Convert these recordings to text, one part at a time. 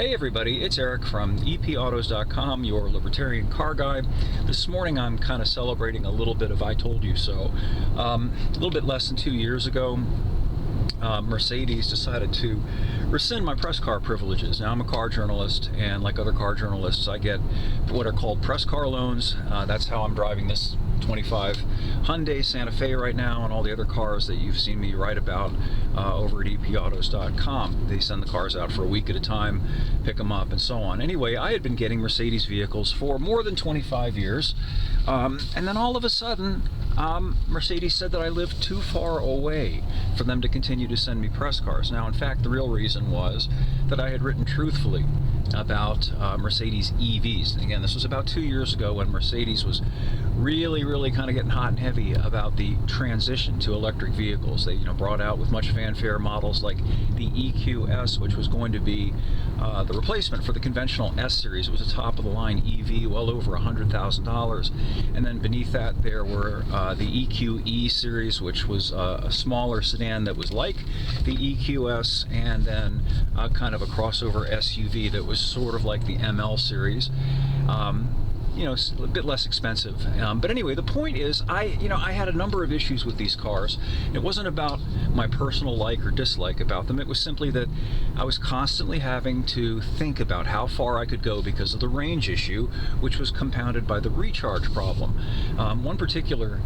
Hey everybody, it's Eric from EPautos.com, your libertarian car guy. This morning I'm kind of celebrating a little bit of I told you so. A little bit less than 2 years ago, Mercedes decided to rescind my press car privileges. Now I'm a car journalist, and like other car journalists, I get what are called press car loans. That's how I'm driving this 25 Hyundai Santa Fe right now, and all the other cars that you've seen me write about over at EPautos.com. They send the cars out for a week at a time, pick them up, and so on. Anyway, I had been getting Mercedes vehicles for more than 25 years, and then all of a sudden, Mercedes said that I lived too far away for them to continue to send me press cars. Now, in fact, the real reason was that I had written truthfully about Mercedes EVs. And again, this was about 2 years ago when Mercedes was really kind of getting hot and heavy about the transition to electric vehicles. They brought out with much fanfare models like the EQS, which was going to be the replacement for the conventional S series. It was a top-of-the-line EV, well over $100,000. And then beneath that there were the EQE series, which was a smaller sedan that was like the EQS, and then kind of a crossover SUV that was sort of like the ML series. A bit less expensive. But anyway, the point is, I had a number of issues with these cars. It wasn't about my personal like or dislike about them. It was simply that I was constantly having to think about how far I could go because of the range issue, which was compounded by the recharge problem. One particular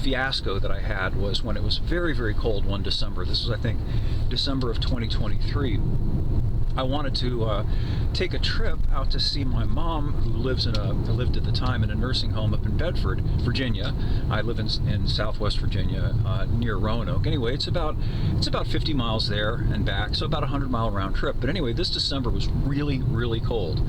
fiasco that I had was when it was very cold one December. This was, I think, December of 2023. I wanted to take a trip out to see my mom, who lived at the time in a nursing home up in Bedford, Virginia. I live in Southwest Virginia, near Roanoke. Anyway, it's about 50 miles there and back, so about a 100-mile round trip. But anyway, this December was really cold.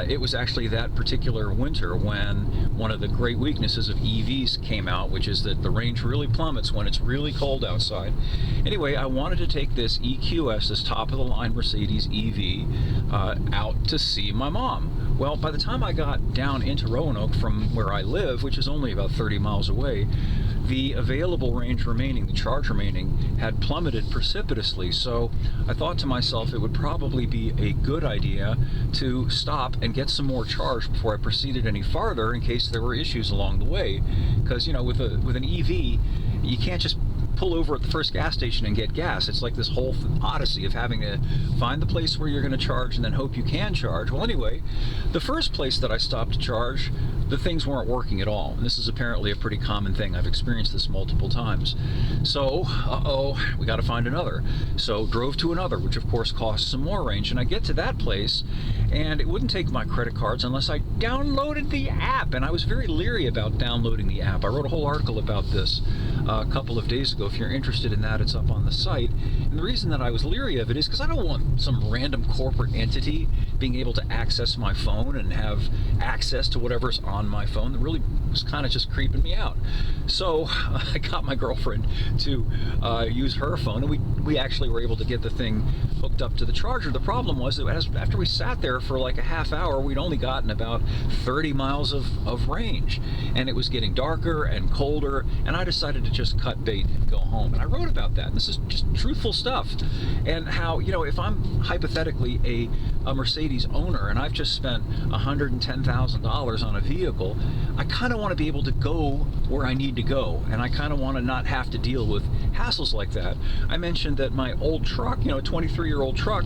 It was actually that particular winter when one of the great weaknesses of EVs came out, which is that the range really plummets when it's really cold outside. Anyway, I wanted to take this EQS, this top-of-the-line Mercedes EV, out to see my mom. Well, by the time I got down into Roanoke from where I live, which is only about 30 miles away, the available range remaining, the charge remaining, had plummeted precipitously. So I thought to myself it would probably be a good idea to stop and get some more charge before I proceeded any farther, in case there were issues along the way. Because with an EV, you can't just pull over at the first gas station and get gas. It's like this whole odyssey of having to find the place where you're going to charge and then hope you can charge. Well, anyway, the first place that I stopped to charge, the things weren't working at all. And this is apparently a pretty common thing. I've experienced this multiple times. So, we got to find another. So drove to another, which of course cost some more range. And I get to that place, and it wouldn't take my credit cards unless I downloaded the app. And I was very leery about downloading the app. I wrote a whole article about this a couple of days ago. If you're interested in that, it's up on the site. And the reason that I was leery of it is because I don't want some random corporate entity being able to access my phone and have access to whatever's on my phone. That really was kind of just creeping me out. So I got my girlfriend to use her phone, and we actually were able to get the thing hooked up to the charger. The problem was that after we sat there for like a half hour, we'd only gotten about 30 miles of range, and it was getting darker and colder, and I decided to just cut bait and go home. And I wrote about that. And this is just truthful stuff. And how, if I'm hypothetically a Mercedes owner and I've just spent $110,000 on a vehicle, I kind of want to be able to go where I need to go. And I kind of want to not have to deal with hassles like that. I mentioned that my old truck, a 23-year-old truck,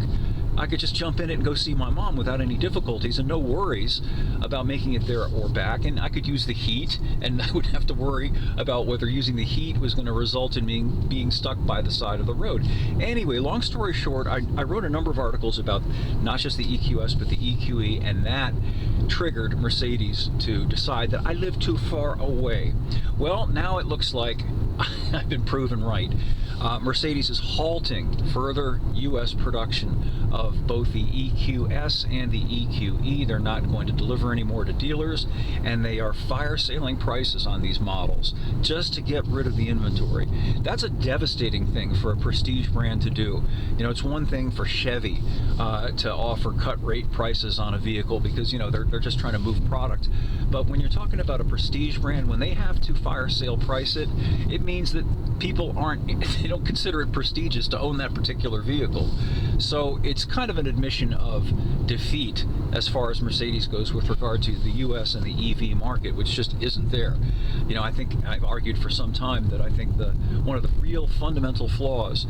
I could just jump in it and go see my mom without any difficulties and no worries about making it there or back. And I could use the heat, and I wouldn't have to worry about whether using the heat was going to result in being stuck by the side of the road. Anyway, long story short, I wrote a number of articles about not just the EQS but the EQE, and that triggered Mercedes to decide that I live too far away. Well, now it looks like I've been proven right. Mercedes is halting further U.S. production of both the EQS and the EQE. They're not going to deliver anymore to dealers, and they are fire sailing prices on these models just to get rid of the inventory. That's a devastating thing for a prestige brand to do. It's one thing for Chevy to offer cut rate prices on a vehicle because they're just trying to move product. But when you're talking about a prestige brand, when they have to fire sale price it, it means that people aren't they don't consider it prestigious to own that particular vehicle. So it's kind of an admission of defeat as far as Mercedes goes with regard to the US and the EV market, which just isn't there. I think I've argued for some time that I think one of the real fundamental flaws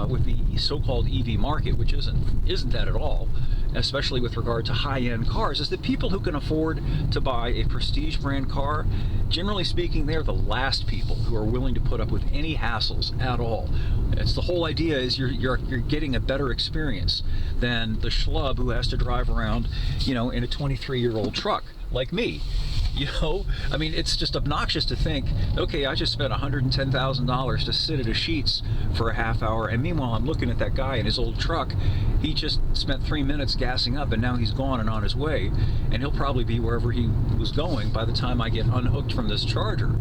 with the so-called EV market, which isn't that at all, especially with regard to high-end cars, is that people who can afford to buy a prestige brand car, generally speaking, they're the last people who are willing to put up with any hassles at all. It's the whole idea is you're getting a better experience than the schlub who has to drive around, in a 23-year-old truck like me. I mean, it's just obnoxious to think, okay, I just spent $110,000 to sit at a Sheetz for a half hour, and meanwhile I'm looking at that guy in his old truck. He just spent 3 minutes gassing up, and now he's gone and on his way, and he'll probably be wherever he was going by the time I get unhooked from this charger.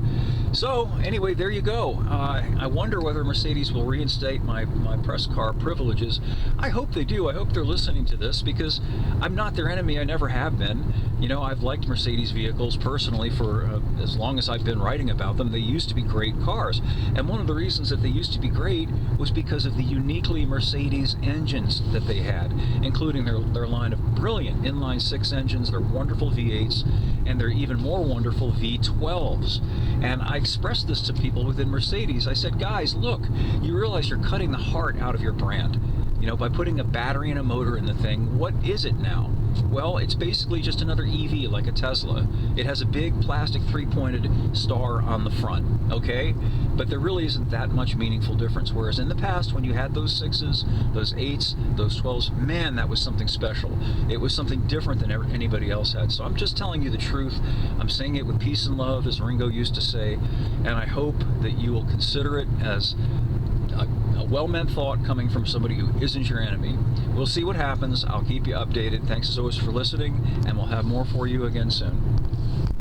So anyway, there you go. I wonder whether Mercedes will reinstate my press car privileges. I hope they do. I hope they're listening to this, because I'm not their enemy. I never have been. I've liked Mercedes vehicles personally for as long as I've been writing about them. They used to be great cars, and one of the reasons that they used to be great was because of the uniquely Mercedes engines that they had, including their line of brilliant inline-six engines, their wonderful V8s, and their even more wonderful V12s. And I expressed this to people within Mercedes. I said, guys, look, you realize you're cutting the heart out of your brand. By putting a battery and a motor in the thing. What is it now? Well, it's basically just another EV like a Tesla. It has a big plastic three-pointed star on the front, okay? But there really isn't that much meaningful difference. Whereas in the past, when you had those 6s, those 8s, those 12s, man, that was something special. It was something different than anybody else had. So I'm just telling you the truth. I'm saying it with peace and love, as Ringo used to say, and I hope that you will consider it as a well-meant thought coming from somebody who isn't your enemy. We'll see what happens. I'll keep you updated. Thanks as always for listening, and we'll have more for you again soon.